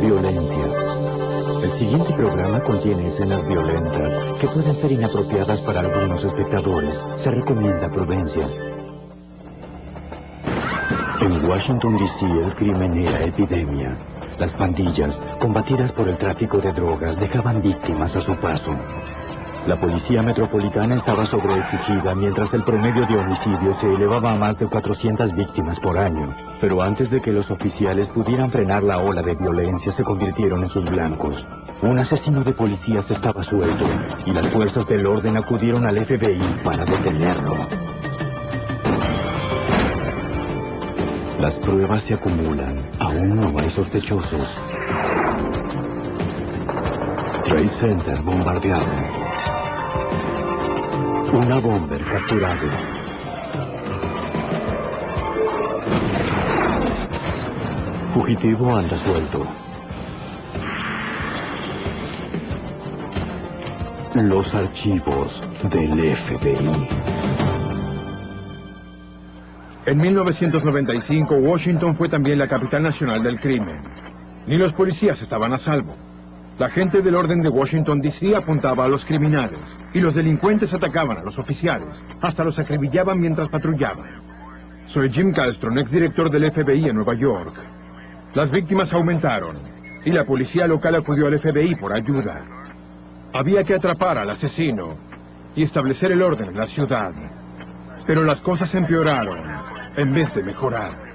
Violencia. El siguiente programa contiene escenas violentas que pueden ser inapropiadas para algunos espectadores. Se recomienda prudencia. En Washington, D.C., el crimen era epidemia. Las pandillas, combatidas por el tráfico de drogas, dejaban víctimas a su paso. La policía metropolitana estaba sobreexigida, mientras el promedio de homicidios se elevaba a más de 400 víctimas por año. Pero antes de que los oficiales pudieran frenar la ola de violencia, se convirtieron en sus blancos. Un asesino de policías estaba suelto, y las fuerzas del orden acudieron al FBI para detenerlo. Las pruebas se acumulan. Aún no hay sospechosos. Trade Center bombardeado. Una bomber capturado. Fugitivo anda suelto. Los archivos del FBI. En 1995, Washington fue también la capital nacional del crimen. Ni los policías estaban a salvo. La gente del orden de Washington, D.C. apuntaba a los criminales, y los delincuentes atacaban a los oficiales, hasta los acribillaban mientras patrullaban. Soy Jim Castron, exdirector del FBI en Nueva York. Las víctimas aumentaron, y la policía local acudió al FBI por ayuda. Había que atrapar al asesino y establecer el orden en la ciudad. Pero las cosas empeoraron, en vez de mejorar.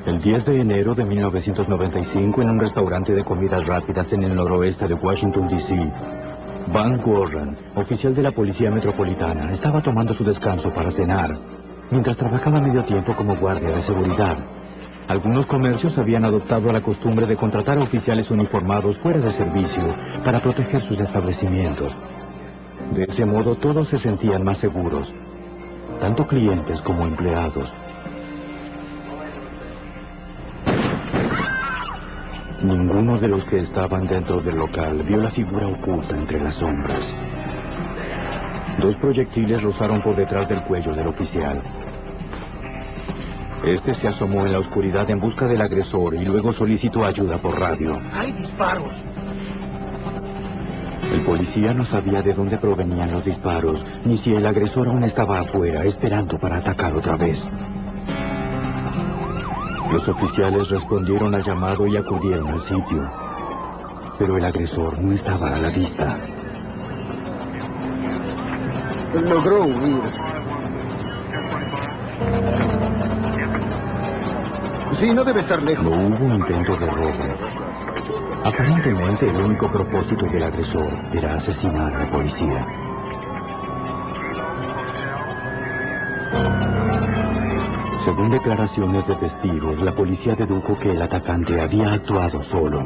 El 10 de enero de 1995, en un restaurante de comidas rápidas en el noroeste de Washington, D.C., Van Warren, oficial de la Policía Metropolitana, estaba tomando su descanso para cenar, mientras trabajaba medio tiempo como guardia de seguridad. Algunos comercios habían adoptado la costumbre de contratar a oficiales uniformados fuera de servicio para proteger sus establecimientos. De ese modo todos se sentían más seguros, tanto clientes como empleados. Ninguno de los que estaban dentro del local vio la figura oculta entre las sombras. 2 proyectiles rozaron por detrás del cuello del oficial. Este se asomó en la oscuridad en busca del agresor y luego solicitó ayuda por radio. ¡Hay disparos! El policía no sabía de dónde provenían los disparos, ni si el agresor aún estaba afuera, esperando para atacar otra vez. Los oficiales respondieron al llamado y acudieron al sitio. Pero el agresor no estaba a la vista. Logró huir. Sí, no debe estar lejos. No hubo intento de robo. Aparentemente el único propósito del agresor era asesinar al policía. Según declaraciones de testigos, la policía dedujo que el atacante había actuado solo.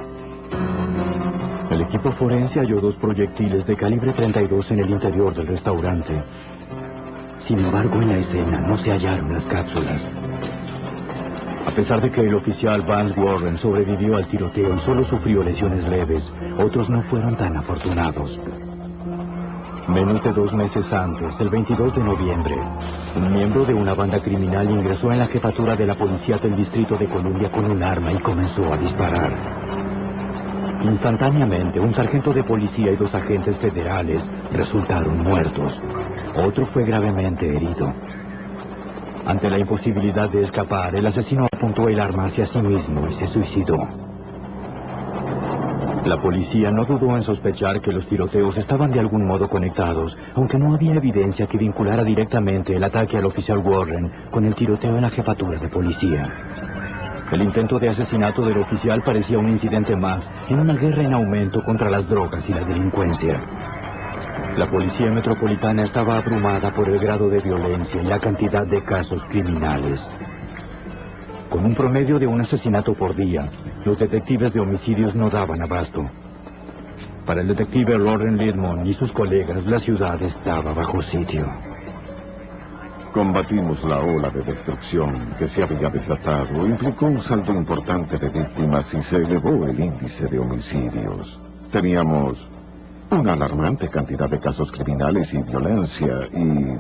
El equipo forense halló 2 proyectiles de calibre 32 en el interior del restaurante. Sin embargo, en la escena no se hallaron las cápsulas. A pesar de que el oficial Van Warren sobrevivió al tiroteo y solo sufrió lesiones leves, otros no fueron tan afortunados. Menos de 2 meses antes, el 22 de noviembre, un miembro de una banda criminal ingresó en la jefatura de la policía del Distrito de Columbia con un arma y comenzó a disparar. Instantáneamente, un sargento de policía y 2 agentes federales resultaron muertos. Otro fue gravemente herido. Ante la imposibilidad de escapar, el asesino apuntó el arma hacia sí mismo y se suicidó. La policía no dudó en sospechar que los tiroteos estaban de algún modo conectados, aunque no había evidencia que vinculara directamente el ataque al oficial Warren con el tiroteo en la jefatura de policía. El intento de asesinato del oficial parecía un incidente más en una guerra en aumento contra las drogas y la delincuencia. La policía metropolitana estaba abrumada por el grado de violencia y la cantidad de casos criminales. Con un promedio de un asesinato por día, los detectives de homicidios no daban abasto. Para el detective Lauren Lidmon y sus colegas, la ciudad estaba bajo sitio. Combatimos la ola de destrucción que se había desatado. Implicó un saldo importante de víctimas y se elevó el índice de homicidios. Teníamos una alarmante cantidad de casos criminales y violencia y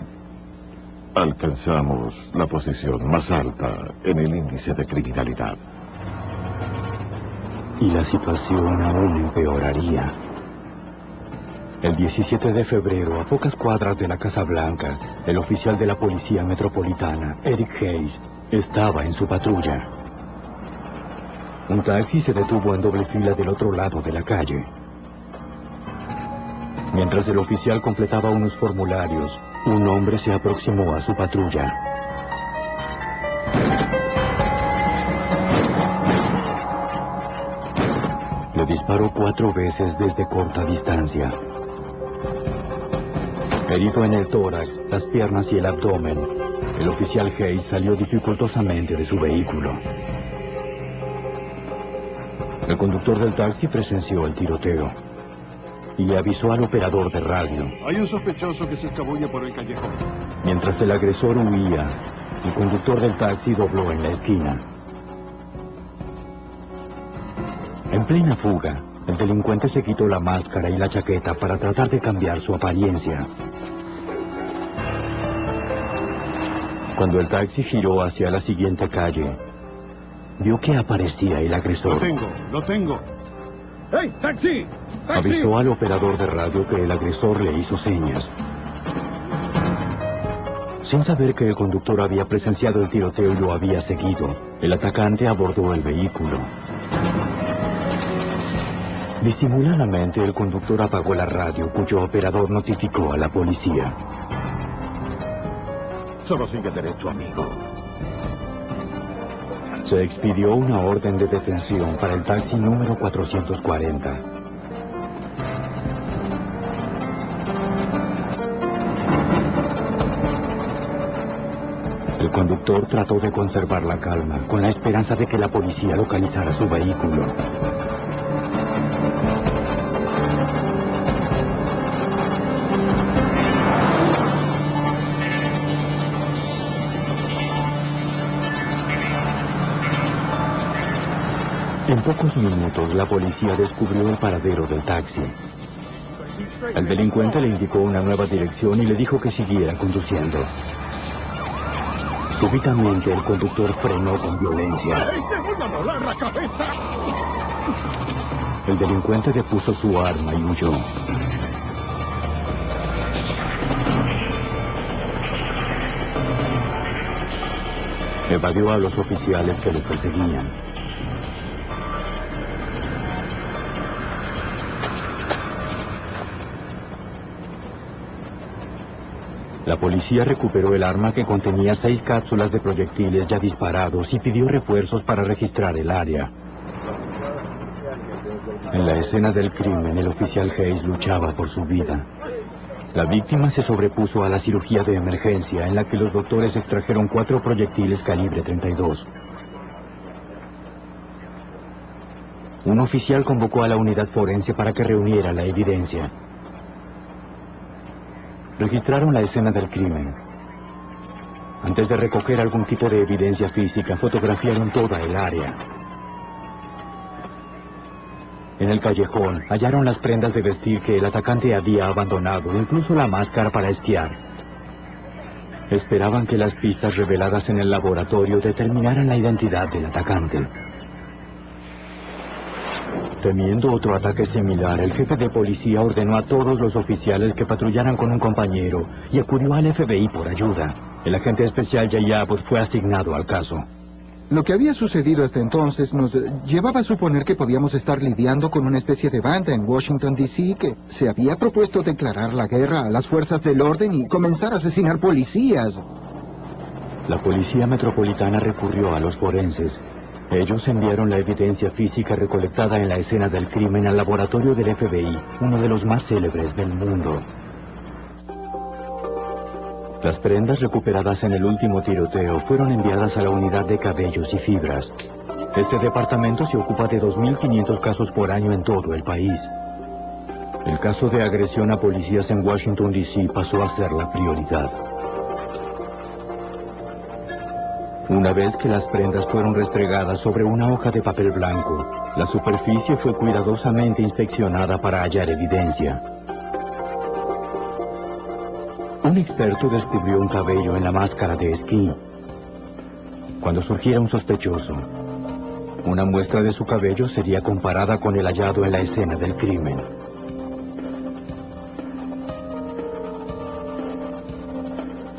Alcanzamos la posición más alta en el índice de criminalidad. Y la situación aún empeoraría. El 17 de febrero, a pocas cuadras de la Casa Blanca, el oficial de la Policía Metropolitana, Eric Hayes, estaba en su patrulla. Un taxi se detuvo en doble fila del otro lado de la calle. Mientras el oficial completaba unos formularios, un hombre se aproximó a su patrulla. Le disparó 4 veces desde corta distancia. Herido en el tórax, las piernas y el abdomen, el oficial Hayes salió dificultosamente de su vehículo. El conductor del taxi presenció el tiroteo y le avisó al operador de radio. Hay un sospechoso que se escabulle por el callejón. Mientras el agresor huía, el conductor del taxi dobló en la esquina. En plena fuga, el delincuente se quitó la máscara y la chaqueta para tratar de cambiar su apariencia. Cuando el taxi giró hacia la siguiente calle, vio que aparecía el agresor. Lo tengo. ¡Hey, taxi! ¡Taxi! Avisó al operador de radio que el agresor le hizo señas. Sin saber que el conductor había presenciado el tiroteo y lo había seguido, el atacante abordó el vehículo. Disimuladamente, el conductor apagó la radio, cuyo operador notificó a la policía. Solo sigue derecho, amigo. Se expidió una orden de detención para el taxi número 440. El conductor trató de conservar la calma, con la esperanza de que la policía localizara su vehículo. En pocos minutos, la policía descubrió el paradero del taxi. El delincuente le indicó una nueva dirección y le dijo que siguiera conduciendo. Súbitamente, el conductor frenó con violencia. ¡Ey, te voy a volar la cabeza! El delincuente depuso su arma y huyó. Evadió a los oficiales que lo perseguían. La policía recuperó el arma que contenía 6 cápsulas de proyectiles ya disparados y pidió refuerzos para registrar el área. En la escena del crimen, el oficial Hayes luchaba por su vida. La víctima se sobrepuso a la cirugía de emergencia, en la que los doctores extrajeron 4 proyectiles calibre 32. Un oficial convocó a la unidad forense para que reuniera la evidencia. Registraron la escena del crimen. Antes de recoger algún tipo de evidencia física, fotografiaron toda el área. En el callejón hallaron las prendas de vestir que el atacante había abandonado, incluso la máscara para esquiar. Esperaban que las pistas reveladas en el laboratorio determinaran la identidad del atacante. Temiendo otro ataque similar, el jefe de policía ordenó a todos los oficiales que patrullaran con un compañero y acudió al FBI por ayuda. El agente especial Jay Abbott fue asignado al caso. Lo que había sucedido hasta entonces nos llevaba a suponer que podíamos estar lidiando con una especie de banda en Washington, D.C. que se había propuesto declarar la guerra a las fuerzas del orden y comenzar a asesinar policías. La policía metropolitana recurrió a los forenses. Ellos enviaron la evidencia física recolectada en la escena del crimen al laboratorio del FBI, uno de los más célebres del mundo. Las prendas recuperadas en el último tiroteo fueron enviadas a la unidad de cabellos y fibras. Este departamento se ocupa de 2.500 casos por año en todo el país. El caso de agresión a policías en Washington, D.C. pasó a ser la prioridad. Una vez que las prendas fueron restregadas sobre una hoja de papel blanco, la superficie fue cuidadosamente inspeccionada para hallar evidencia. Un experto descubrió un cabello en la máscara de esquí. Cuando surgiera un sospechoso, una muestra de su cabello sería comparada con el hallado en la escena del crimen.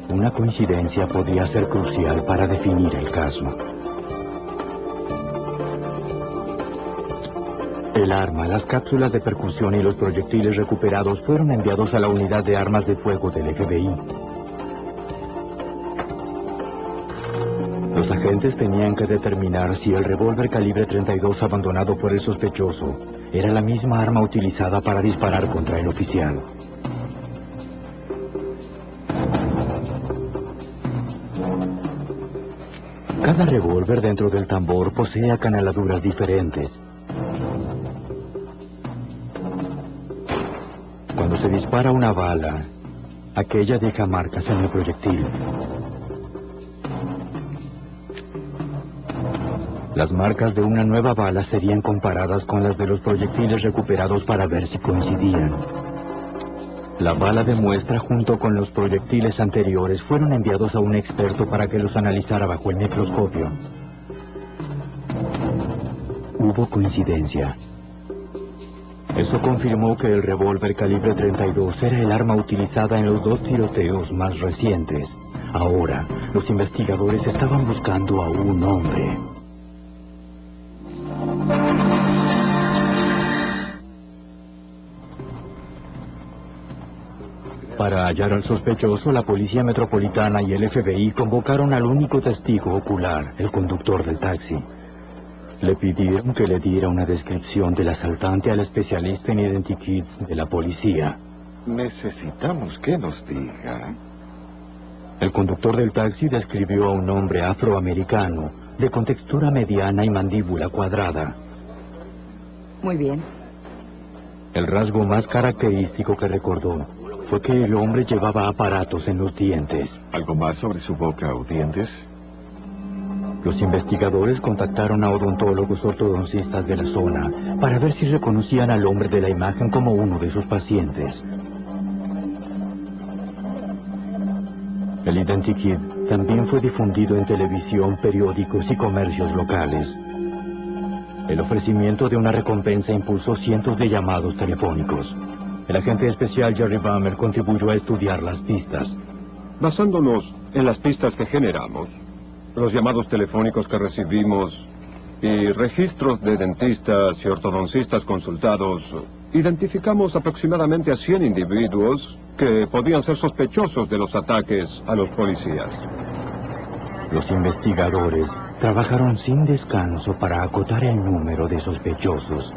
Una coincidencia podría ser crucial para definir el caso. El arma, las cápsulas de percusión y los proyectiles recuperados fueron enviados a la unidad de armas de fuego del FBI. Los agentes tenían que determinar si el revólver calibre 32 abandonado por el sospechoso era la misma arma utilizada para disparar contra el oficial. Cada revólver dentro del tambor posee acanaladuras diferentes. Cuando se dispara una bala, aquella deja marcas en el proyectil. Las marcas de una nueva bala serían comparadas con las de los proyectiles recuperados para ver si coincidían. La bala de muestra junto con los proyectiles anteriores fueron enviados a un experto para que los analizara bajo el microscopio. Hubo coincidencia. Eso confirmó que el revólver calibre 32 era el arma utilizada en los 2 tiroteos más recientes. Ahora, los investigadores estaban buscando a un hombre. Para hallar al sospechoso, la Policía Metropolitana y el FBI convocaron al único testigo ocular, el conductor del taxi. Le pidieron que le diera una descripción del asaltante al especialista en identikits de la policía. Necesitamos que nos diga. El conductor del taxi describió a un hombre afroamericano, de contextura mediana y mandíbula cuadrada. Muy bien. El rasgo más característico que recordó fue que el hombre llevaba aparatos en los dientes. ¿Algo más sobre su boca o dientes? Los investigadores contactaron a odontólogos ortodoncistas de la zona para ver si reconocían al hombre de la imagen como uno de sus pacientes. El identikit también fue difundido en televisión, periódicos y comercios locales. El ofrecimiento de una recompensa impulsó cientos de llamados telefónicos. El agente especial Jerry Bammer contribuyó a estudiar las pistas. Basándonos en las pistas que generamos, los llamados telefónicos que recibimos y registros de dentistas y ortodoncistas consultados, identificamos aproximadamente a 100 individuos que podían ser sospechosos de los ataques a los policías. Los investigadores trabajaron sin descanso para acotar el número de sospechosos.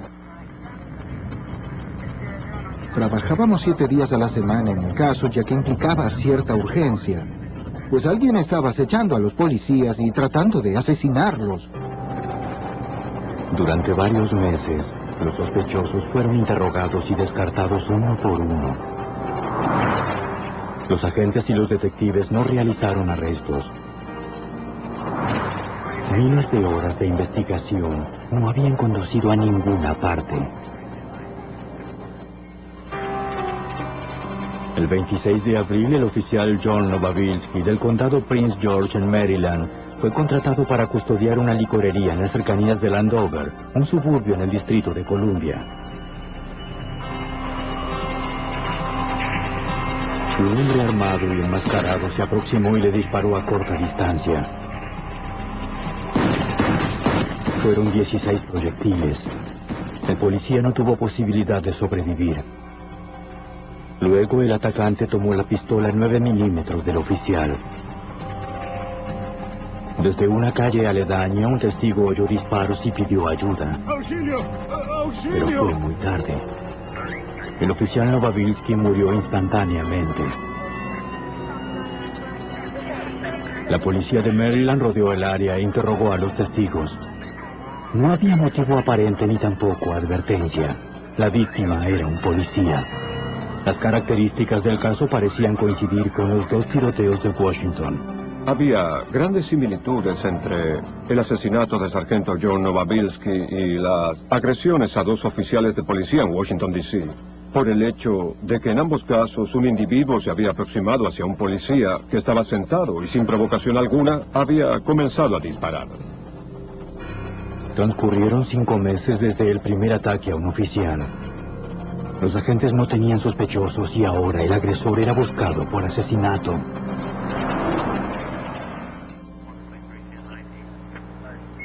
Trabajábamos 7 días a la semana en el caso, ya que implicaba cierta urgencia. Pues alguien estaba acechando a los policías y tratando de asesinarlos. Durante varios meses, los sospechosos fueron interrogados y descartados uno por uno. Los agentes y los detectives no realizaron arrestos. Miles de horas de investigación no habían conducido a ninguna parte. El 26 de abril, el oficial John Novabilsky del condado Prince George en Maryland fue contratado para custodiar una licorería en las cercanías de Landover, un suburbio en el Distrito de Columbia. Un hombre armado y enmascarado se aproximó y le disparó a corta distancia. Fueron 16 proyectiles. El policía no tuvo posibilidad de sobrevivir. Luego el atacante tomó la pistola 9 milímetros del oficial. Desde una calle aledaña, un testigo oyó disparos y pidió ayuda. ¡Auxilio! ¡Auxilio! Pero fue muy tarde. El oficial Novabilsky murió instantáneamente. La policía de Maryland rodeó el área e interrogó a los testigos. No había motivo aparente ni tampoco advertencia. La víctima era un policía. Las características del caso parecían coincidir con los 2 tiroteos de Washington. Había grandes similitudes entre el asesinato del sargento John Novabilsky y las agresiones a 2 oficiales de policía en Washington, D.C. por el hecho de que en ambos casos un individuo se había aproximado hacia un policía que estaba sentado y sin provocación alguna había comenzado a disparar. Transcurrieron 5 meses desde el primer ataque a un oficial. Los agentes no tenían sospechosos y ahora el agresor era buscado por asesinato.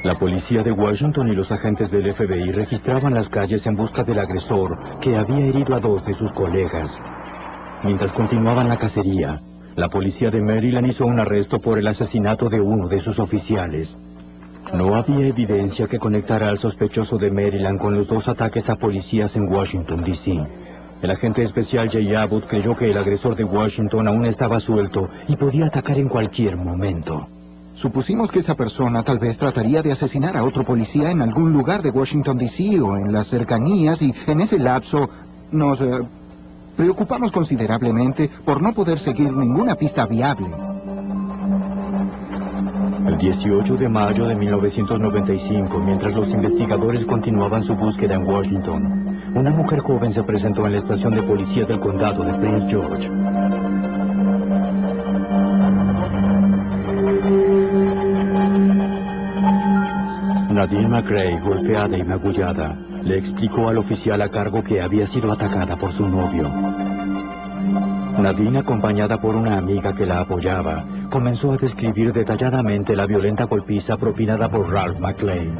La policía de Washington y los agentes del FBI registraban las calles en busca del agresor que había herido a 2 de sus colegas. Mientras continuaban la cacería, la policía de Maryland hizo un arresto por el asesinato de uno de sus oficiales. No había evidencia que conectara al sospechoso de Maryland con los 2 ataques a policías en Washington, D.C. El agente especial Jay Abbott creyó que el agresor de Washington aún estaba suelto y podía atacar en cualquier momento. Supusimos que esa persona tal vez trataría de asesinar a otro policía en algún lugar de Washington, D.C. o en las cercanías, y en ese lapso nos preocupamos considerablemente por no poder seguir ninguna pista viable. El 18 de mayo de 1995, mientras los investigadores continuaban su búsqueda en Washington, una mujer joven se presentó en la estación de policía del condado de Prince George. Nadine McRae, golpeada y magullada, le explicó al oficial a cargo que había sido atacada por su novio. Nadine, acompañada por una amiga que la apoyaba, comenzó a describir detalladamente la violenta golpiza propinada por Ralph McClane.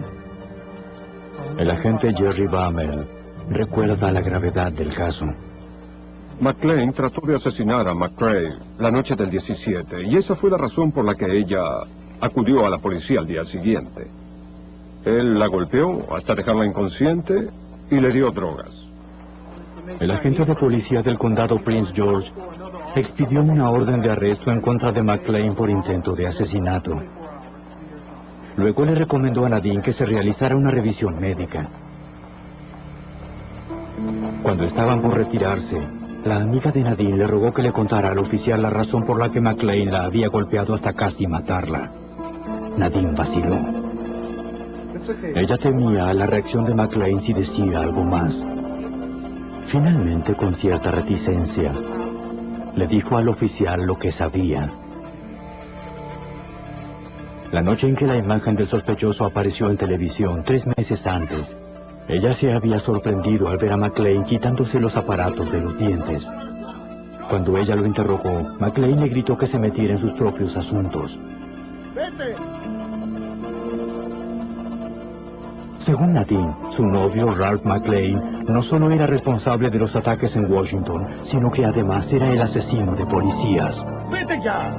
El agente Jerry Bammel recuerda la gravedad del caso. McClane trató de asesinar a McRae la noche del 17, y esa fue la razón por la que ella acudió a la policía al día siguiente. Él la golpeó hasta dejarla inconsciente y le dio drogas. El agente de policía del condado Prince George expidió una orden de arresto en contra de McClane por intento de asesinato. Luego le recomendó a Nadine que se realizara una revisión médica. Cuando estaban por retirarse, la amiga de Nadine le rogó que le contara al oficial la razón por la que McClane la había golpeado hasta casi matarla. Nadine vaciló. Ella temía la reacción de McClane si decía algo más. Finalmente, con cierta reticencia, le dijo al oficial lo que sabía. La noche en que la imagen del sospechoso apareció en televisión 3 meses antes, ella se había sorprendido al ver a McClane quitándose los aparatos de los dientes. Cuando ella lo interrogó, McClane le gritó que se metiera en sus propios asuntos. ¡Vete! Según Nadine, su novio Ralph McClane no solo era responsable de los ataques en Washington, sino que además era el asesino de policías. ¡Vete ya!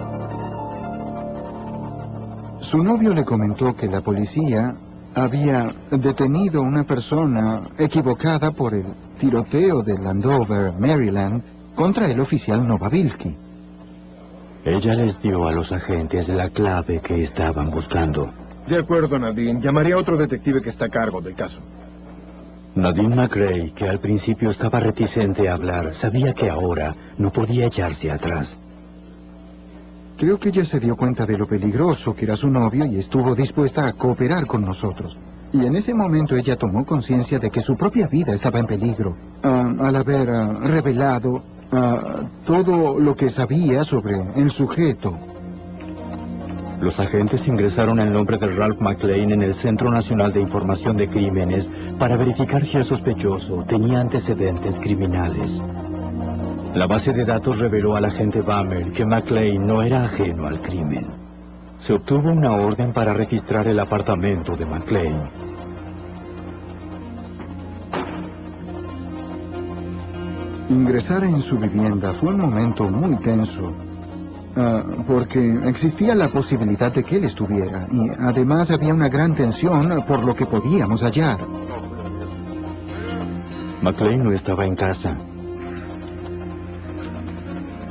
Su novio le comentó que la policía había detenido a una persona equivocada por el tiroteo de Landover, Maryland, contra el oficial Novabilski. Ella les dio a los agentes la clave que estaban buscando. De acuerdo, Nadine. Llamaré a otro detective que está a cargo del caso. Nadine McRae, que al principio estaba reticente a hablar, sabía que ahora no podía echarse atrás. Creo que ella se dio cuenta de lo peligroso que era su novio y estuvo dispuesta a cooperar con nosotros. Y en ese momento ella tomó conciencia de que su propia vida estaba en peligro, al haber revelado todo lo que sabía sobre el sujeto. Los agentes ingresaron el nombre de Ralph McClane en el Centro Nacional de Información de Crímenes para verificar si el sospechoso tenía antecedentes criminales. La base de datos reveló al agente Bammel que McClane no era ajeno al crimen. Se obtuvo una orden para registrar el apartamento de McClane. Ingresar en su vivienda fue un momento muy tenso. Porque existía la posibilidad de que él estuviera, y además había una gran tensión por lo que podíamos hallar. McClane no estaba en casa.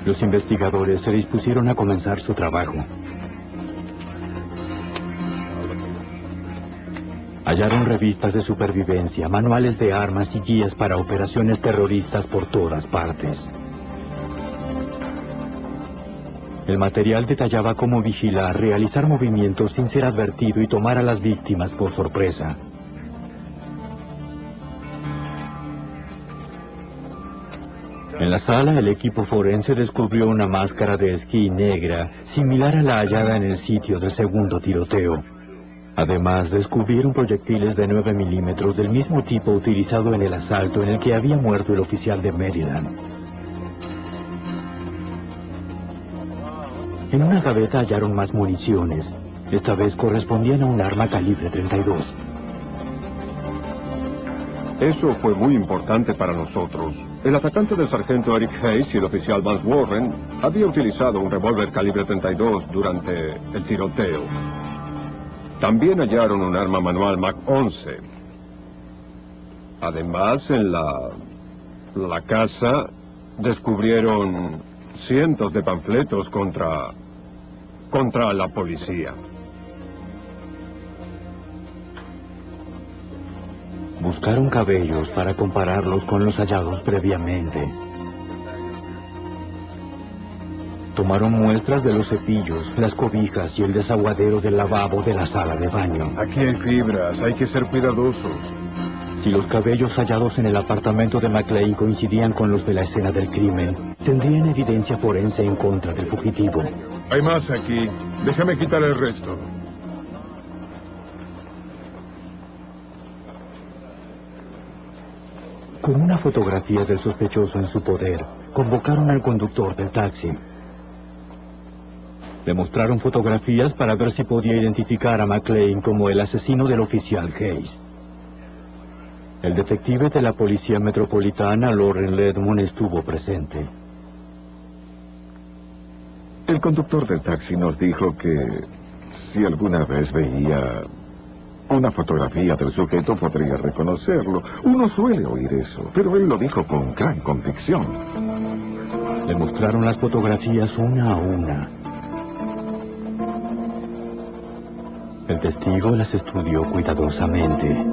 Los investigadores se dispusieron a comenzar su trabajo. Hallaron revistas de supervivencia, manuales de armas y guías para operaciones terroristas por todas partes. El material detallaba cómo vigilar, realizar movimientos sin ser advertido y tomar a las víctimas por sorpresa. En la sala, el equipo forense descubrió una máscara de esquí negra, similar a la hallada en el sitio del segundo tiroteo. Además, descubrieron proyectiles de 9 milímetros del mismo tipo utilizado en el asalto en el que había muerto el oficial de Maryland. En una gaveta hallaron más municiones. Esta vez correspondían a un arma calibre 32. Eso fue muy importante para nosotros. El atacante del sargento Eric Hayes y el oficial Vance Warren había utilizado un revólver calibre 32 durante el tiroteo. También hallaron un arma manual Mac 11. Además, en la casa descubrieron cientos de panfletos contra la policía. Buscaron cabellos para compararlos con los hallados previamente. Tomaron muestras de los cepillos, las cobijas y el desaguadero del lavabo de la sala de baño. Aquí hay fibras, hay que ser cuidadosos. Si los cabellos hallados en el apartamento de McLean coincidían con los de la escena del crimen, tendrían evidencia forense en contra del fugitivo. Hay más aquí. Déjame quitar el resto. Con una fotografía del sospechoso en su poder, convocaron al conductor del taxi. Le mostraron fotografías para ver si podía identificar a McLean como el asesino del oficial Hayes. El detective de la Policía Metropolitana, Loren Ledmond, estuvo presente. El conductor del taxi nos dijo que si alguna vez veía una fotografía del sujeto podría reconocerlo. Uno suele oír eso, pero él lo dijo con gran convicción. Le mostraron las fotografías una a una. El testigo las estudió cuidadosamente.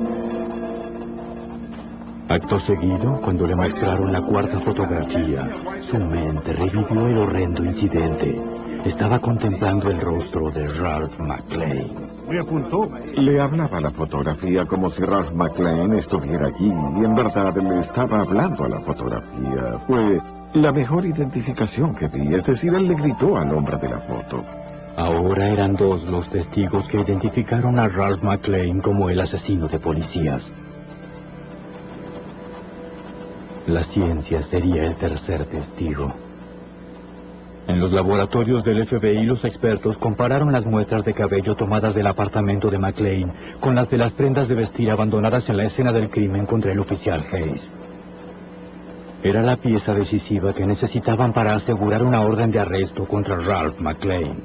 Acto seguido, cuando le mostraron la cuarta fotografía, su mente revivió el horrendo incidente. Estaba contemplando el rostro de Ralph McLean. Me apuntó. Le hablaba a la fotografía como si Ralph McLean estuviera allí y en verdad le estaba hablando a la fotografía. Fue la mejor identificación que vi, es decir, él le gritó al hombre de la foto. Ahora eran dos los testigos que identificaron a Ralph McLean como el asesino de policías. La ciencia sería el tercer testigo. En los laboratorios del FBI, los expertos compararon las muestras de cabello tomadas del apartamento de McLean con las de las prendas de vestir abandonadas en la escena del crimen contra el oficial Hayes. Era la pieza decisiva que necesitaban para asegurar una orden de arresto contra Ralph McLean.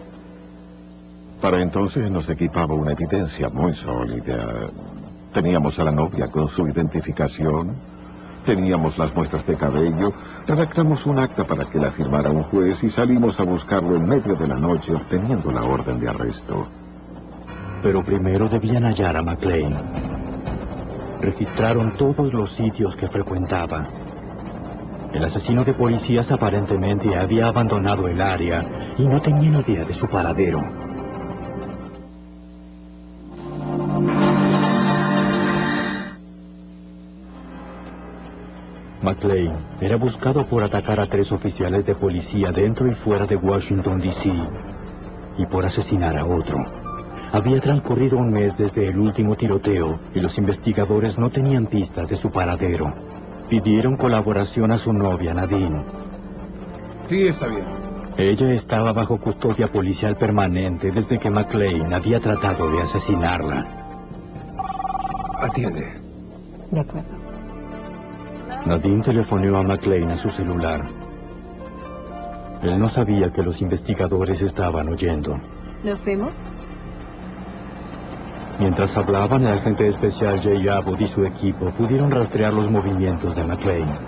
Para entonces nos equipaba una evidencia muy sólida. Teníamos a la novia con su identificación. Teníamos las muestras de cabello, redactamos un acta para que la firmara un juez y salimos a buscarlo en medio de la noche obteniendo la orden de arresto. Pero primero debían hallar a McLean. Registraron todos los sitios que frecuentaba. El asesino de policías aparentemente había abandonado el área y no tenían idea de su paradero. McLean era buscado por atacar a 3 oficiales de policía dentro y fuera de Washington, D.C. y por asesinar a otro. Había transcurrido un mes desde el último tiroteo y los investigadores no tenían pistas de su paradero. Pidieron colaboración a su novia, Nadine. Sí, está bien. Ella estaba bajo custodia policial permanente desde que McLean había tratado de asesinarla. Atiende. De acuerdo. Nadine telefoneó a McLean a su celular. Él no sabía que los investigadores estaban oyendo. ¿Nos vemos? Mientras hablaban, el agente especial Jay Abbott y su equipo pudieron rastrear los movimientos de McLean.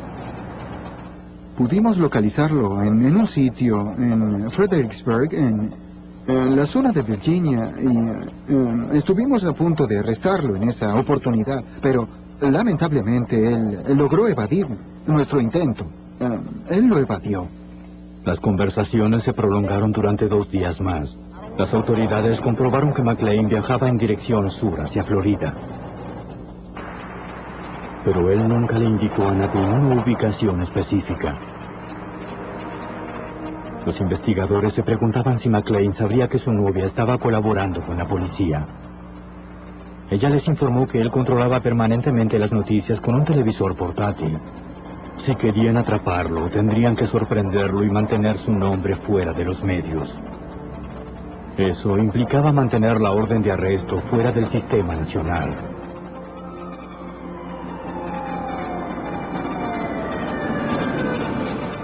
Pudimos localizarlo en un sitio en Fredericksburg, en la zona de Virginia, y estuvimos a punto de arrestarlo en esa oportunidad, pero lamentablemente él logró evadir nuestro intento. Él lo evadió. Las conversaciones se prolongaron durante 2 días más. Las autoridades comprobaron que McLean viajaba en dirección sur hacia Florida. Pero él nunca le indicó a Nadine una ubicación específica. Los investigadores se preguntaban si McLean sabría que su novia estaba colaborando con la policía. Ella les informó que él controlaba permanentemente las noticias con un televisor portátil. Si querían atraparlo, tendrían que sorprenderlo y mantener su nombre fuera de los medios. Eso implicaba mantener la orden de arresto fuera del sistema nacional.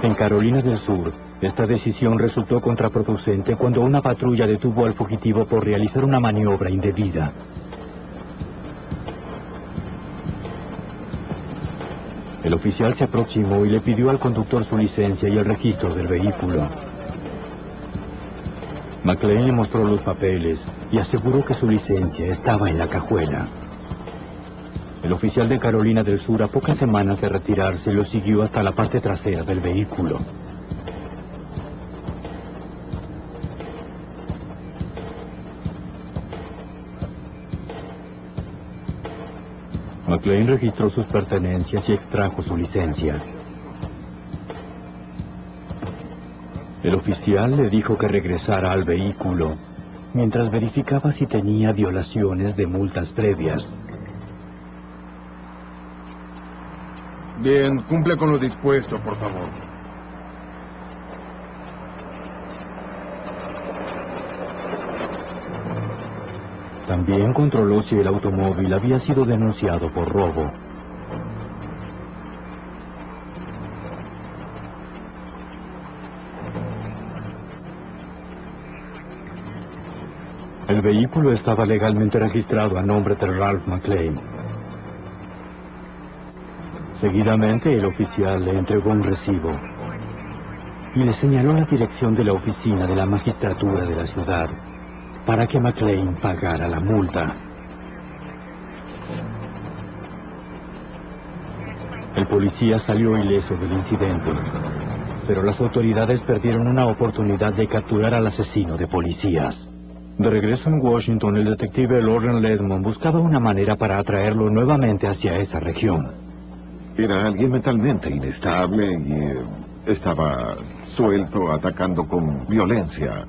En Carolina del Sur, esta decisión resultó contraproducente cuando una patrulla detuvo al fugitivo por realizar una maniobra indebida. El oficial se aproximó y le pidió al conductor su licencia y el registro del vehículo. McLean le mostró los papeles y aseguró que su licencia estaba en la cajuela. El oficial de Carolina del Sur, a pocas semanas de retirarse, lo siguió hasta la parte trasera del vehículo. McLean registró sus pertenencias y extrajo su licencia. El oficial le dijo que regresara al vehículo mientras verificaba si tenía violaciones de multas previas. Bien, cumple con lo dispuesto, por favor. También controló si el automóvil había sido denunciado por robo. El vehículo estaba legalmente registrado a nombre de Ralph McLean. Seguidamente, el oficial le entregó un recibo y le señaló la dirección de la oficina de la magistratura de la ciudad para que McLean pagara la multa. El policía salió ileso del incidente, pero las autoridades perdieron una oportunidad de capturar al asesino de policías. De regreso en Washington, el detective Loren Ledmond buscaba una manera para atraerlo nuevamente hacia esa región. Era alguien mentalmente inestable y estaba suelto, atacando con violencia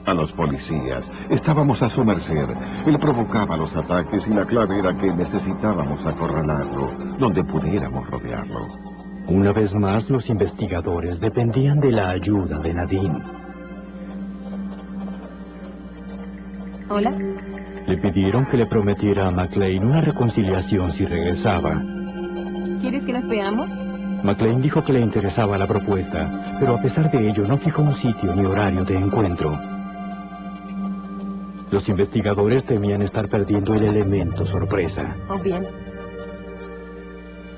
a los policías. Estábamos a su merced. Él provocaba los ataques y la clave era que necesitábamos acorralarlo, donde pudiéramos rodearlo. Una vez más, los investigadores dependían de la ayuda de Nadine. Hola. Le pidieron que le prometiera a McLean una reconciliación si regresaba. ¿Quieres que nos veamos? McLean dijo que le interesaba la propuesta, pero a pesar de ello no fijó un sitio ni horario de encuentro. Los investigadores temían estar perdiendo el elemento sorpresa. Oh, bien.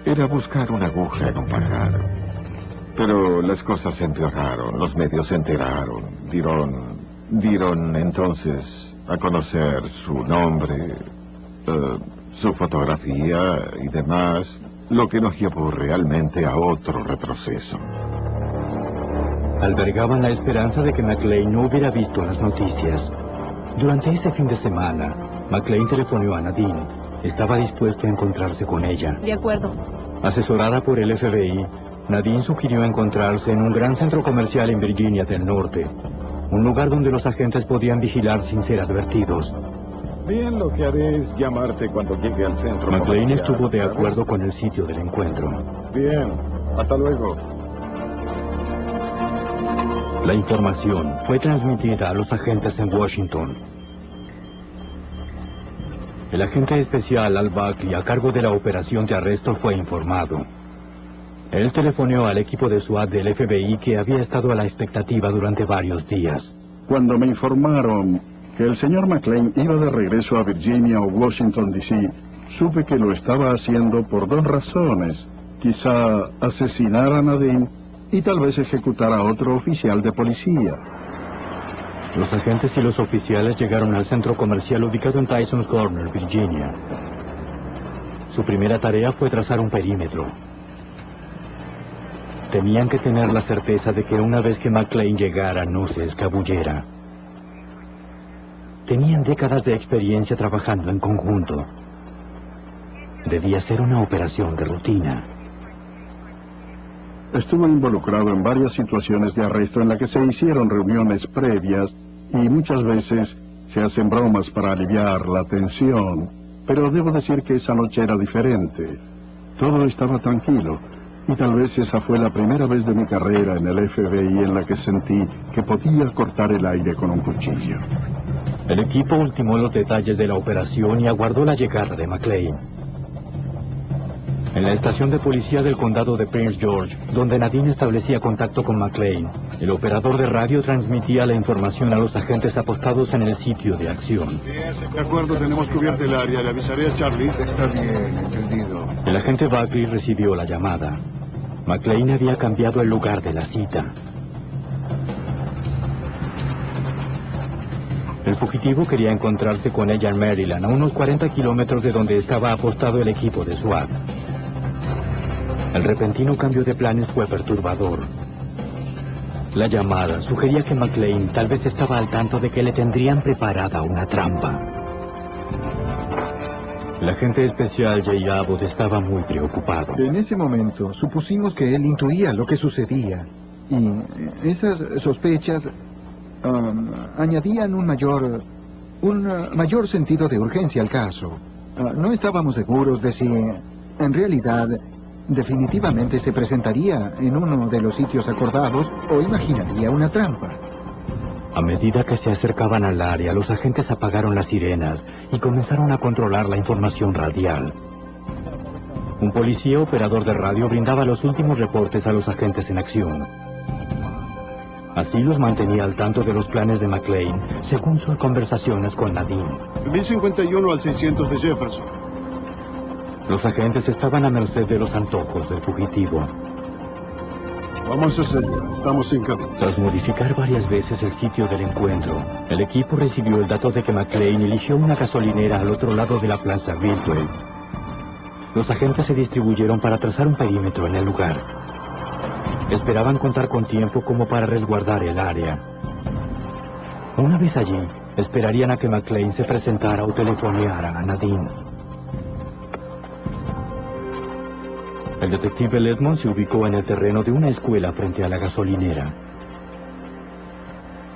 Era buscar una aguja en un pajar. Pero las cosas se empeoraron, los medios se enteraron, dieron entonces a conocer su nombre, su fotografía y demás, lo que nos llevó realmente a otro retroceso. Albergaban la esperanza de que McLean no hubiera visto las noticias. Durante ese fin de semana, McLean telefonó a Nadine. Estaba dispuesto a encontrarse con ella. De acuerdo. Asesorada por el FBI, Nadine sugirió encontrarse en un gran centro comercial en Virginia del Norte, un lugar donde los agentes podían vigilar sin ser advertidos. Bien, lo que haré es llamarte cuando llegue al centro McLean comercial, estuvo de ¿sabes? acuerdo con el sitio del encuentro. Bien, hasta luego. La información fue transmitida a los agentes en Washington. El agente especial Al Buckley, a cargo de la operación de arresto, fue informado. Él telefoneó al equipo de SWAT del FBI que había estado a la expectativa durante varios días. Cuando me informaron que el señor McLean iba de regreso a Virginia o Washington, D.C., supe que lo estaba haciendo por dos razones. Quizá asesinar a Nadine y tal vez ejecutar a otro oficial de policía. Los agentes y los oficiales llegaron al centro comercial ubicado en Tyson's Corner, Virginia. Su primera tarea fue trazar un perímetro. Tenían que tener la certeza de que una vez que McLean llegara no se escabullera. Tenían décadas de experiencia trabajando en conjunto. Debía ser una operación de rutina. estuvo involucrado en varias situaciones de arresto en las que se hicieron reuniones previas y muchas veces se hacen bromas para aliviar la tensión. Pero debo decir que esa noche era diferente. Todo estaba tranquilo. Y tal vez esa fue la primera vez de mi carrera en el FBI en la que sentí que podía cortar el aire con un cuchillo. El equipo ultimó los detalles de la operación y aguardó la llegada de McClane. En la estación de policía del condado de Prince George, donde Nadine establecía contacto con McClane, el operador de radio transmitía la información a los agentes apostados en el sitio de acción. De acuerdo, tenemos cubierto el área. Le avisaré a Charlie. Está bien, entendido. El agente Buckley recibió la llamada. McClane había cambiado el lugar de la cita. El fugitivo quería encontrarse con ella en Maryland, a unos 40 kilómetros de donde estaba apostado el equipo de SWAT. El repentino cambio de planes fue perturbador. La llamada sugería que McClane tal vez estaba al tanto de que le tendrían preparada una trampa. El agente especial Jay Abbott estaba muy preocupado. En ese momento supusimos que él intuía lo que sucedía. Y esas sospechas añadían un mayor sentido de urgencia al caso. No estábamos seguros de si, en realidad, definitivamente se presentaría en uno de los sitios acordados o imaginaría una trampa. A medida que se acercaban al área, los agentes apagaron las sirenas y comenzaron a controlar la información radial. Un policía operador de radio brindaba los últimos reportes a los agentes en acción. Así los mantenía al tanto de los planes de McClane, según sus conversaciones con Nadine. 1051 al 600 de Jefferson. Los agentes estaban a merced de los antojos del fugitivo. Vamos a hacerlo. Estamos en camino. Tras modificar varias veces el sitio del encuentro, el equipo recibió el dato de que McClane eligió una gasolinera al otro lado de la plaza Biltwell. Los agentes se distribuyeron para trazar un perímetro en el lugar. Esperaban contar con tiempo como para resguardar el área. Una vez allí, esperarían a que McClane se presentara o telefoneara a Nadine. El detective Ledmond se ubicó en el terreno de una escuela frente a la gasolinera.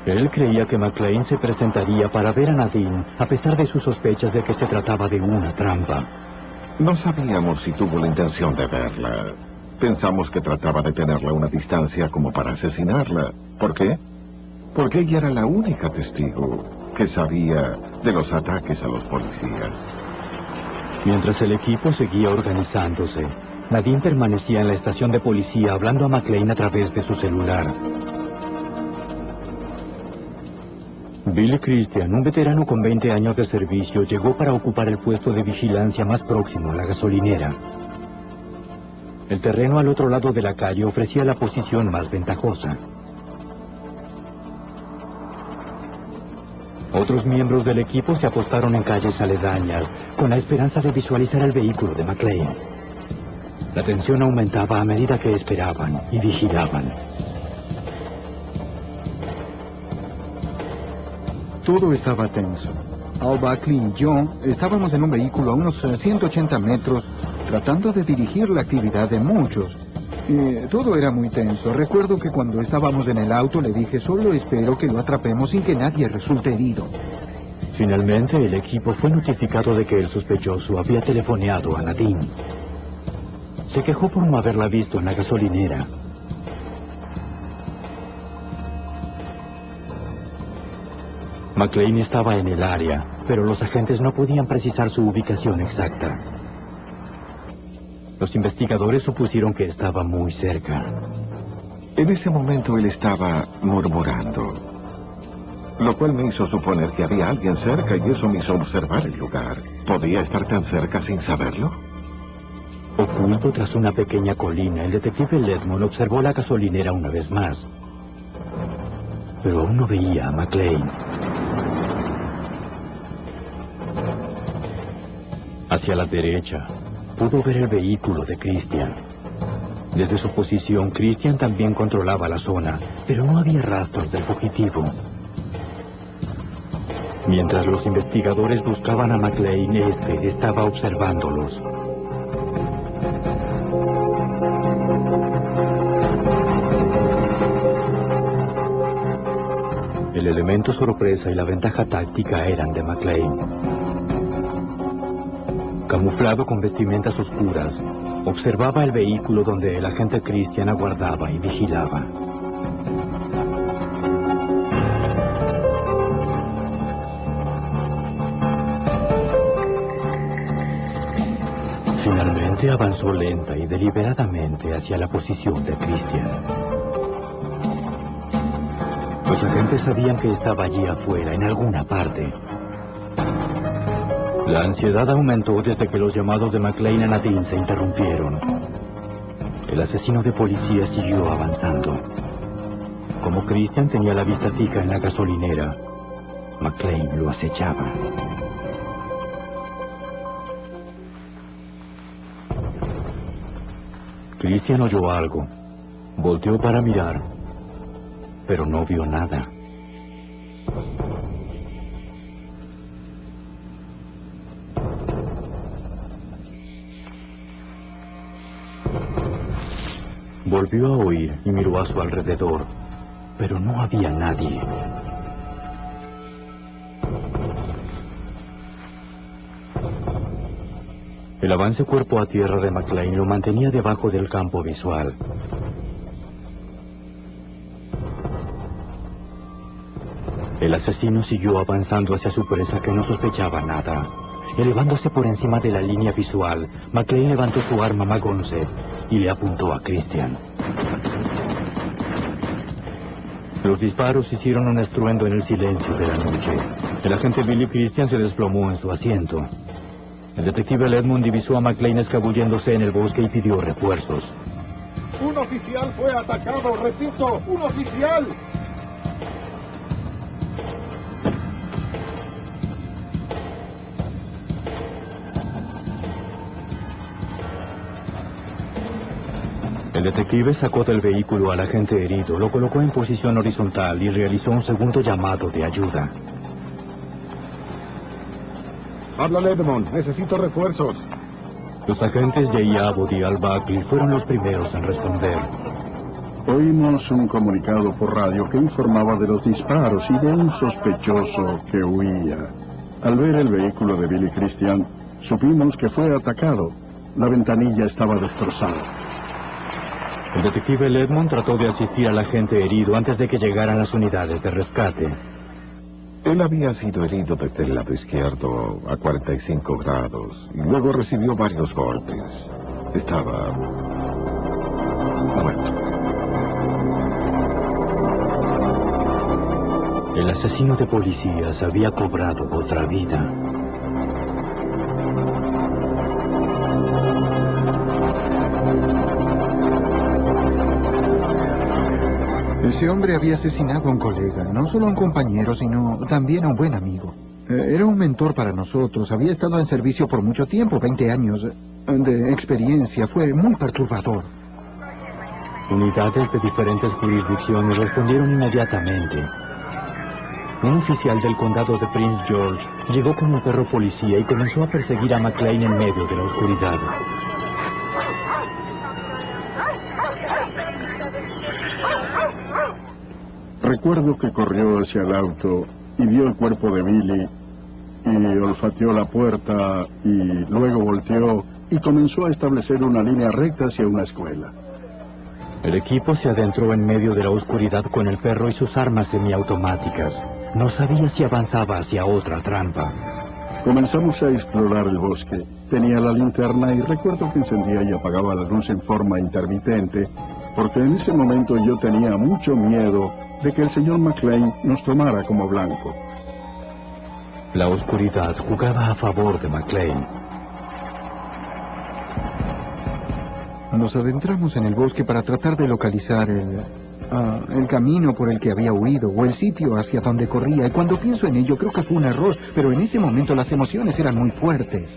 Él creía que McClane se presentaría para ver a Nadine, a pesar de sus sospechas de que se trataba de una trampa. No sabíamos si tuvo la intención de verla. Pensamos que trataba de tenerla a una distancia como para asesinarla. ¿Por qué? Porque ella era la única testigo que sabía de los ataques a los policías. Mientras el equipo seguía organizándose, Nadine permanecía en la estación de policía hablando a McClane a través de su celular. Billy Christian, un veterano con 20 años de servicio, llegó para ocupar el puesto de vigilancia más próximo a la gasolinera. El terreno al otro lado de la calle ofrecía la posición más ventajosa. Otros miembros del equipo se apostaron en calles aledañas, con la esperanza de visualizar el vehículo de McClane. La tensión aumentaba a medida que esperaban y vigilaban. Todo estaba tenso. Al Buckley y yo estábamos en un vehículo a unos 180 metros, tratando de dirigir la actividad de muchos. Todo era muy tenso. Recuerdo que cuando estábamos en el auto le dije, solo espero que lo atrapemos sin que nadie resulte herido. Finalmente, el equipo fue notificado de que el sospechoso había telefoneado a Nadine. Se quejó por no haberla visto en la gasolinera. McClane estaba en el área, pero los agentes no podían precisar su ubicación exacta. Los investigadores supusieron que estaba muy cerca. En ese momento él estaba murmurando, lo cual me hizo suponer que había alguien cerca y eso me hizo observar el lugar. ¿Podía estar tan cerca sin saberlo? Oculto tras una pequeña colina, el detective Ledmond observó la gasolinera una vez más. Pero aún no veía a McClane. Hacia la derecha, pudo ver el vehículo de Christian. Desde su posición, Christian también controlaba la zona, pero no había rastros del fugitivo. Mientras los investigadores buscaban a McClane, este estaba observándolos. El elemento sorpresa y la ventaja táctica eran de McClane. Camuflado con vestimentas oscuras, observaba el vehículo donde el agente Christian aguardaba y vigilaba. Finalmente avanzó lenta y deliberadamente hacia la posición de Christian. Los agentes sabían que estaba allí afuera, en alguna parte. La ansiedad aumentó desde que los llamados de McClane a Nadine se interrumpieron. El asesino de policía siguió avanzando. Como Christian tenía la vista fija en la gasolinera, McClane lo acechaba. Christian oyó algo. Volteó para mirar, pero no vio nada. Volvió a oír y miró a su alrededor, pero no había nadie. El avance cuerpo a tierra de McClane lo mantenía debajo del campo visual. El asesino siguió avanzando hacia su presa que no sospechaba nada. Elevándose por encima de la línea visual, McClane levantó su arma Magonce y le apuntó a Christian. Los disparos hicieron un estruendo en el silencio de la noche. El agente Billy Christian se desplomó en su asiento. El detective Edmund divisó a McClane escabulléndose en el bosque y pidió refuerzos. ¡Un oficial fue atacado! ¡Repito! ¡Un oficial! El detective sacó del vehículo al agente herido, lo colocó en posición horizontal y realizó un segundo llamado de ayuda. Háblale, Edmond. Necesito refuerzos. Los agentes Jay Abbott y Al Buckley fueron los primeros en responder. Oímos un comunicado por radio que informaba de los disparos y de un sospechoso que huía. Al ver el vehículo de Billy Christian, supimos que fue atacado. La ventanilla estaba destrozada. El detective Edmond trató de asistir al agente herido antes de que llegaran las unidades de rescate. Él había sido herido desde el lado izquierdo a 45 grados y luego recibió varios golpes. Estaba muerto. El asesino de policías había cobrado otra vida. Ese hombre había asesinado a un colega, no solo a un compañero, sino también a un buen amigo. Era un mentor para nosotros, había estado en servicio por mucho tiempo, 20 años de experiencia, fue muy perturbador. Unidades de diferentes jurisdicciones respondieron inmediatamente. Un oficial del condado de Prince George llegó con un perro policía y comenzó a perseguir a McClane en medio de la oscuridad. Recuerdo que corrió hacia el auto y vio el cuerpo de Billy y olfateó la puerta y luego volteó y comenzó a establecer una línea recta hacia una escuela. El equipo se adentró en medio de la oscuridad con el perro y sus armas semiautomáticas. No sabía si avanzaba hacia otra trampa. Comenzamos a explorar el bosque. Tenía la linterna y recuerdo que encendía y apagaba la luz en forma intermitente, porque en ese momento yo tenía mucho miedo de que el señor McClane nos tomara como blanco. La oscuridad jugaba a favor de McClane. Nos adentramos en el bosque para tratar de localizar el camino por el que había huido o el sitio hacia donde corría. Y cuando pienso en ello, creo que fue un error, pero en ese momento las emociones eran muy fuertes.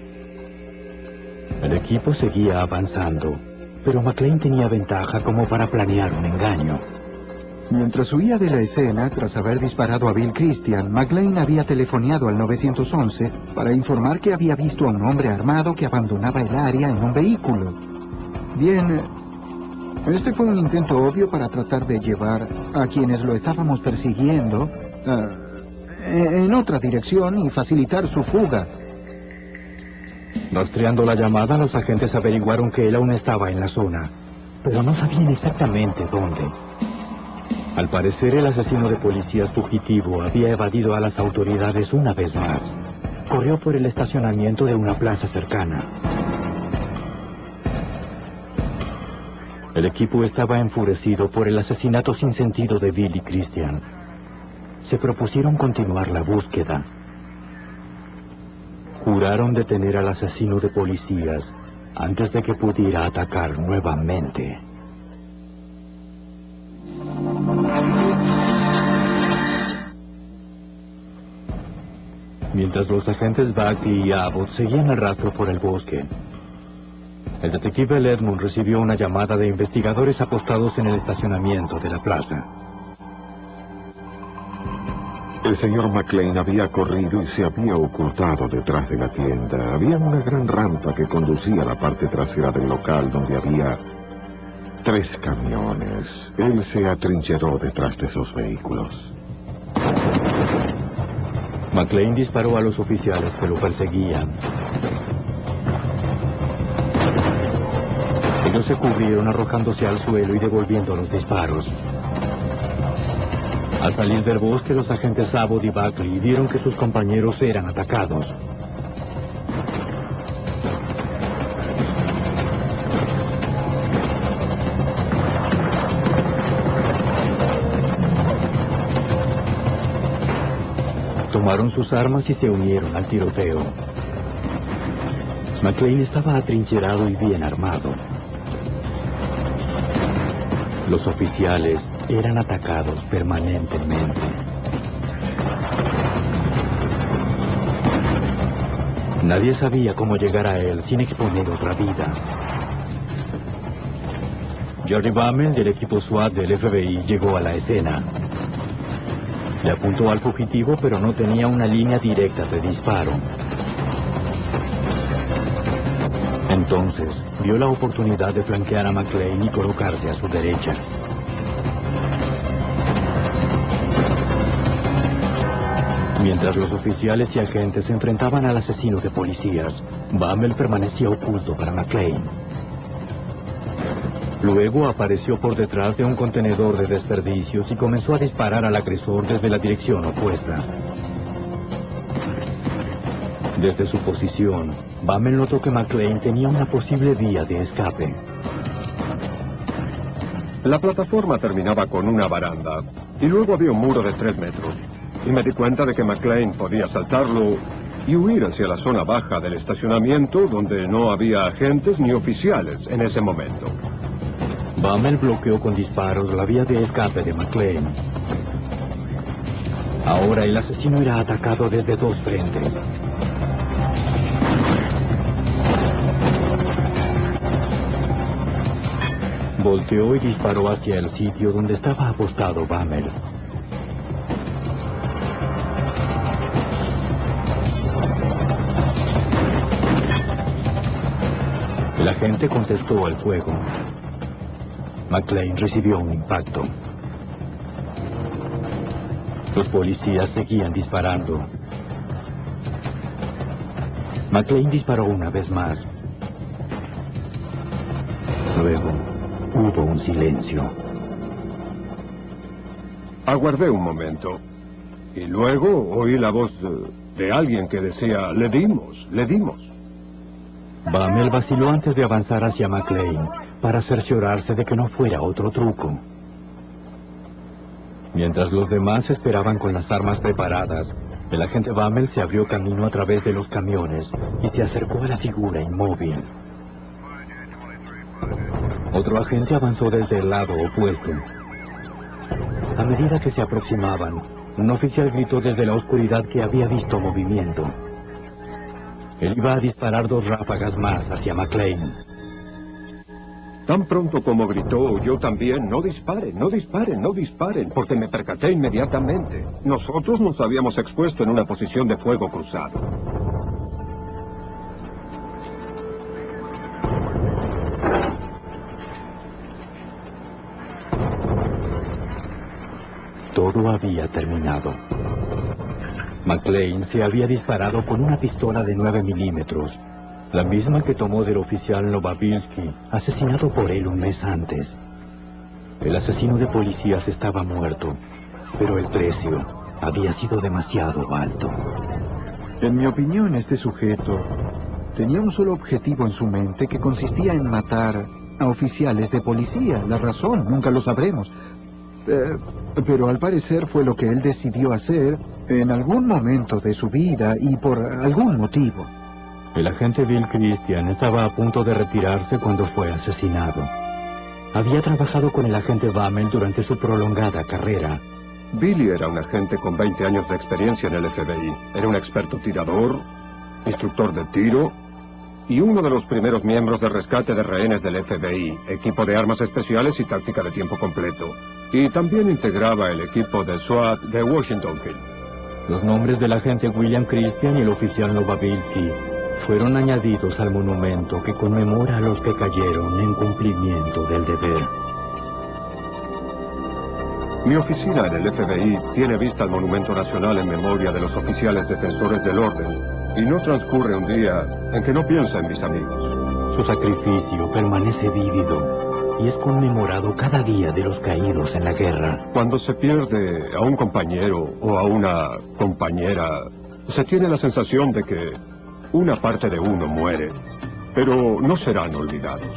El equipo seguía avanzando, pero McClane tenía ventaja como para planear un engaño. Mientras huía de la escena, tras haber disparado a Bill Christian, McClane había telefoneado al 911 para informar que había visto a un hombre armado que abandonaba el área en un vehículo. Bien, este fue un intento obvio para tratar de llevar a quienes lo estábamos persiguiendo en otra dirección y facilitar su fuga. Rastreando la llamada, los agentes averiguaron que él aún estaba en la zona, pero no sabían exactamente dónde. Al parecer, el asesino de policías fugitivo había evadido a las autoridades una vez más. Corrió por el estacionamiento de una plaza cercana. El equipo estaba enfurecido por el asesinato sin sentido de Bill y Christian. Se propusieron continuar la búsqueda. Juraron detener al asesino de policías antes de que pudiera atacar nuevamente. Mientras los agentes Buckley y Abbott seguían el rastro por el bosque, el detective Edmund recibió una llamada de investigadores apostados en el estacionamiento de la plaza. El señor McLean había corrido y se había ocultado detrás de la tienda. Había una gran rampa que conducía a la parte trasera del local donde había 3 camiones. Él se atrincheró detrás de esos vehículos. McLean disparó a los oficiales que lo perseguían. Ellos se cubrieron arrojándose al suelo y devolviendo los disparos. Al salir del bosque, los agentes Abbott y Buckley vieron que sus compañeros eran atacados. Tomaron sus armas y se unieron al tiroteo. McLean estaba atrincherado y bien armado. Los oficiales eran atacados permanentemente. Nadie sabía cómo llegar a él sin exponer otra vida. Jerry Bammel, del equipo SWAT del FBI, llegó a la escena. Le apuntó al fugitivo, pero no tenía una línea directa de disparo. Entonces, vio la oportunidad de flanquear a McLean y colocarse a su derecha. Mientras los oficiales y agentes se enfrentaban al asesino de policías, Bammel permanecía oculto para McLean. Luego apareció por detrás de un contenedor de desperdicios y comenzó a disparar al agresor desde la dirección opuesta. Desde su posición, Bammel notó que McLean tenía una posible vía de escape. La plataforma terminaba con una baranda y luego había un muro de 3 metros. Y me di cuenta de que McLean podía saltarlo y huir hacia la zona baja del estacionamiento donde no había agentes ni oficiales en ese momento. Bammel bloqueó con disparos la vía de escape de McLean. Ahora el asesino era atacado desde 2 frentes. Volteó y disparó hacia el sitio donde estaba apostado Bammel. El agente contestó al fuego. McLean recibió un impacto. Los policías seguían disparando. McLean disparó una vez más. Luego, hubo un silencio. Aguardé un momento. Y luego oí la voz de alguien que decía, le dimos, le dimos. Bammel vaciló antes de avanzar hacia McLean para cerciorarse de que no fuera otro truco. Mientras los demás esperaban con las armas preparadas, el agente Bammel se abrió camino a través de los camiones y se acercó a la figura inmóvil. Otro agente avanzó desde el lado opuesto. A medida que se aproximaban, un oficial gritó desde la oscuridad que había visto movimiento. Él iba a disparar 2 ráfagas más hacia McLean. Tan pronto como gritó, yo también, no disparen, no disparen, no disparen, porque me percaté inmediatamente. Nosotros nos habíamos expuesto en una posición de fuego cruzado. Todo había terminado. McLean se había disparado con una pistola de 9 milímetros, la misma que tomó del oficial Novabilsky, asesinado por él un mes antes. El asesino de policías estaba muerto, pero el precio había sido demasiado alto. En mi opinión, este sujeto tenía un solo objetivo en su mente, que consistía en matar a oficiales de policía. La razón, nunca lo sabremos. Pero al parecer fue lo que él decidió hacer en algún momento de su vida y por algún motivo. El agente Bill Christian estaba a punto de retirarse cuando fue asesinado. Había trabajado con el agente Bammel durante su prolongada carrera. Billy era un agente con 20 años de experiencia en el FBI. Era un experto tirador, instructor de tiro y uno de los primeros miembros de rescate de rehenes del FBI, equipo de armas especiales y táctica de tiempo completo. Y también integraba el equipo de SWAT de Washington Hill. Los nombres del agente William Christian y el oficial Novabilsky fueron añadidos al monumento que conmemora a los que cayeron en cumplimiento del deber. Mi oficina en el FBI tiene vista al Monumento Nacional en memoria de los oficiales defensores del orden, y no transcurre un día en que no piense en mis amigos. Su sacrificio permanece vívido y es conmemorado cada día de los caídos en la guerra. Cuando se pierde a un compañero o a una compañera, se tiene la sensación de que una parte de uno muere, pero no serán olvidados.